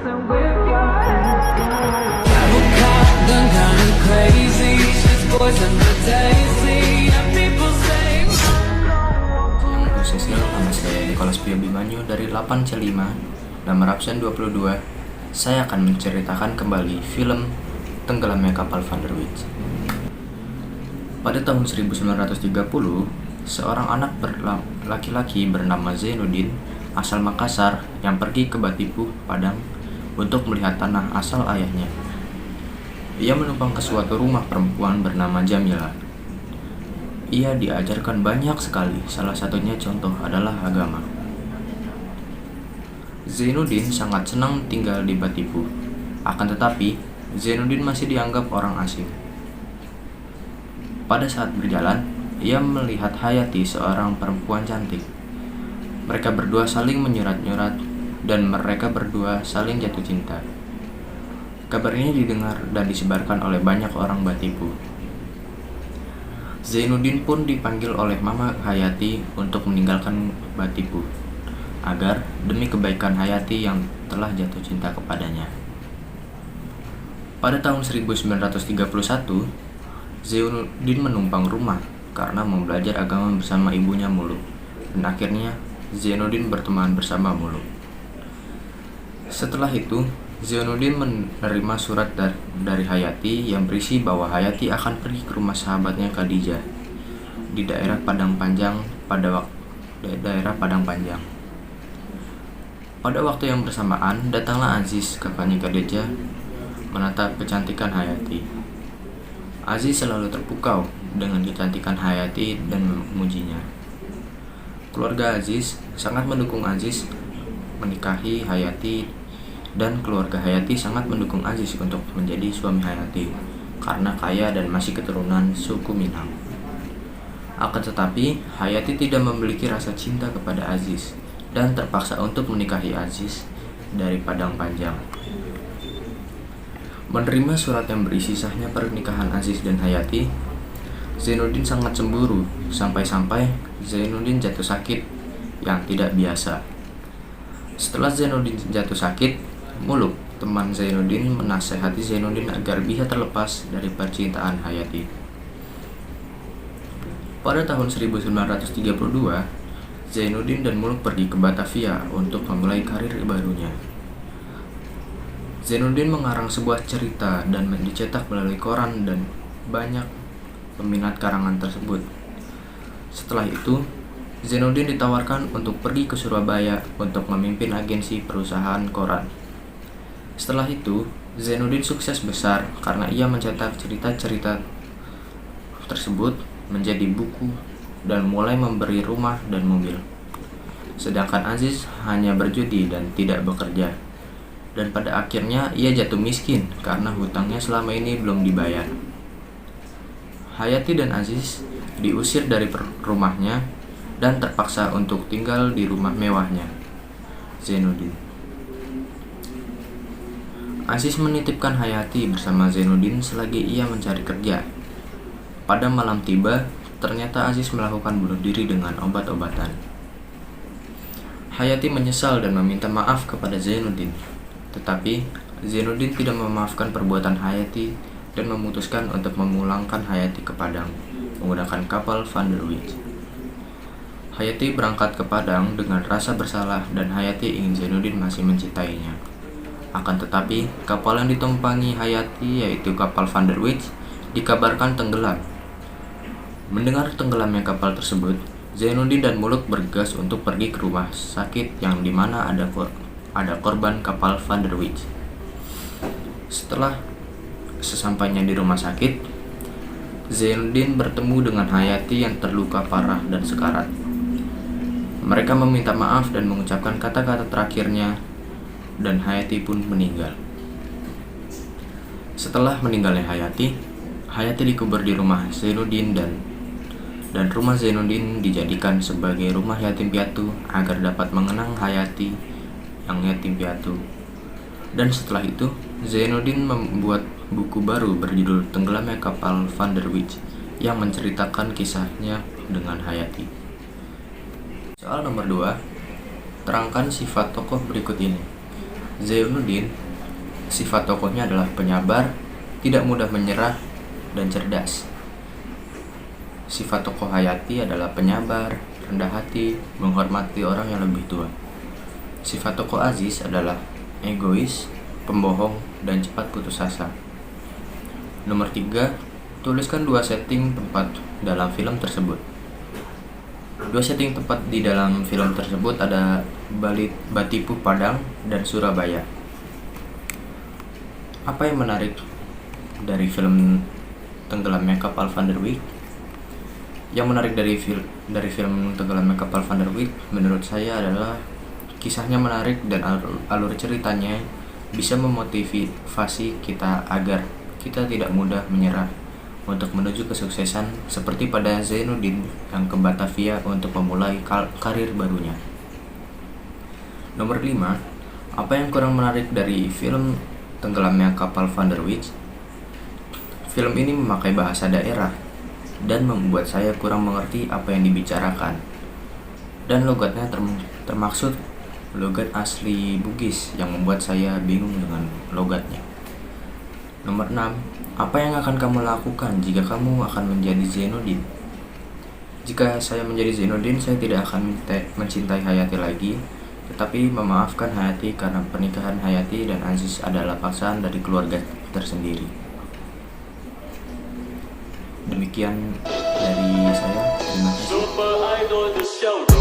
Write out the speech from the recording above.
Nama saya Nicholas Pio Bimanyu dari 8C5, nomor absen 22. Saya akan menceritakan kembali film Tenggelamnya Kapal Van der Wijk. Pada tahun 1930, seorang anak laki-laki bernama Zainuddin asal Makassar yang pergi ke Batipuh, Padang untuk melihat tanah asal ayahnya. Ia menumpang ke suatu rumah perempuan bernama Jamila. Ia diajarkan banyak sekali, salah satunya contoh adalah agama. Zainuddin sangat senang tinggal di Batipuh. Akan tetapi, Zainuddin masih dianggap orang asing. Pada saat berjalan, ia melihat Hayati, seorang perempuan cantik. Mereka berdua saling menyurat-nyurat dan mereka berdua saling jatuh cinta. Kabar ini didengar dan disebarkan oleh banyak orang Batipuh. Zainuddin pun dipanggil oleh Mama Hayati untuk meninggalkan Batipuh, agar demi kebaikan Hayati yang telah jatuh cinta kepadanya. Pada tahun 1931, Zainuddin menumpang rumah karena mau belajar agama bersama ibunya Muluk, dan akhirnya Zainuddin berteman bersama Muluk. Setelah itu, Zainuddin menerima surat dari Hayati yang berisi bahwa Hayati akan pergi ke rumah sahabatnya Khadijah di daerah Padang Panjang daerah Padang Panjang. Pada waktu yang bersamaan, datanglah Aziz, kakaknya Khadijah, menatap kecantikan Hayati. Aziz selalu terpukau dengan kecantikan Hayati dan memujinya. Keluarga Aziz sangat mendukung Aziz menikahi Hayati, dan keluarga Hayati sangat mendukung Aziz untuk menjadi suami Hayati karena kaya dan masih keturunan suku Minang. Akan tetapi, Hayati tidak memiliki rasa cinta kepada Aziz dan terpaksa untuk menikahi Aziz dari Padang Panjang. Menerima surat yang berisi sahnya pernikahan Aziz dan Hayati, Zainuddin sangat cemburu sampai-sampai Zainuddin jatuh sakit yang tidak biasa. Setelah Zainuddin jatuh sakit, Muluk, teman Zainuddin, menasehati Zainuddin agar bisa terlepas dari percintaan Hayati. Pada tahun 1932, Zainuddin dan Muluk pergi ke Batavia untuk memulai karir barunya. Zainuddin mengarang sebuah cerita dan dicetak melalui koran dan banyak peminat karangan tersebut. Setelah itu, Zainuddin ditawarkan untuk pergi ke Surabaya untuk memimpin agensi perusahaan koran. Setelah itu, Zainuddin sukses besar karena ia mencetak cerita-cerita tersebut menjadi buku dan mulai memberi rumah dan mobil. Sedangkan Aziz hanya berjudi dan tidak bekerja. Dan pada akhirnya ia jatuh miskin karena hutangnya selama ini belum dibayar. Hayati dan Aziz diusir dari rumahnya dan terpaksa untuk tinggal di rumah mewahnya Zainuddin. Aziz menitipkan Hayati bersama Zainuddin selagi ia mencari kerja. Pada malam tiba, ternyata Aziz melakukan bunuh diri dengan obat-obatan. Hayati menyesal dan meminta maaf kepada Zainuddin. Tetapi, Zainuddin tidak memaafkan perbuatan Hayati dan memutuskan untuk memulangkan Hayati ke Padang menggunakan kapal Van der Wijk. Hayati berangkat ke Padang dengan rasa bersalah dan Hayati ingin Zainuddin masih mencintainya. Akan tetapi, kapal yang ditumpangi Hayati, yaitu kapal Van der Wijk, dikabarkan tenggelam. Mendengar tenggelamnya kapal tersebut, Zainuddin dan Muluk bergegas untuk pergi ke rumah sakit yang dimana ada korban kapal Van der Wijk. Setelah sesampainya di rumah sakit, Zainuddin bertemu dengan Hayati yang terluka parah dan sekarat. Mereka meminta maaf dan mengucapkan kata-kata terakhirnya, dan Hayati pun meninggal. Setelah meninggalnya Hayati dikubur di rumah Zainuddin dan rumah Zainuddin dijadikan sebagai rumah yatim piatu agar dapat mengenang Hayati yang yatim piatu. Dan setelah itu, Zainuddin membuat buku baru berjudul Tenggelamnya Kapal Van der Wijk yang menceritakan kisahnya dengan Hayati. Soal nomor 2, terangkan sifat tokoh berikut ini. Zainuddin, sifat tokohnya adalah penyabar, tidak mudah menyerah, dan cerdas. Sifat tokoh Hayati adalah penyabar, rendah hati, menghormati orang yang lebih tua. Sifat tokoh Aziz adalah egois, pembohong, dan cepat putus asa. Nomor 3, tuliskan 2 setting tempat dalam film tersebut. 2 setting tempat di dalam film tersebut ada Batipu Padang dan Surabaya. Apa yang menarik dari film Tenggelamnya Kapal Van der Wijk? Yang menarik dari film Tenggelamnya Kapal Van der Wijk menurut saya adalah kisahnya menarik dan alur ceritanya bisa memotivasi kita agar kita tidak mudah menyerah untuk menuju kesuksesan, seperti pada Zainuddin yang ke Batavia untuk memulai karir barunya. Nomor 5, apa yang kurang menarik dari film Tenggelamnya Kapal Van der Wijk? Film ini memakai bahasa daerah dan membuat saya kurang mengerti apa yang dibicarakan. Dan logatnya termaksud logat asli Bugis yang membuat saya bingung dengan logatnya. Nomor 6, apa yang akan kamu lakukan jika kamu akan menjadi Zainuddin? Jika saya menjadi Zainuddin, saya tidak akan mencintai Hayati lagi, tetapi memaafkan Hayati karena pernikahan Hayati dan Aziz adalah paksaan dari keluarga tersendiri. Demikian dari saya. Terima kasih.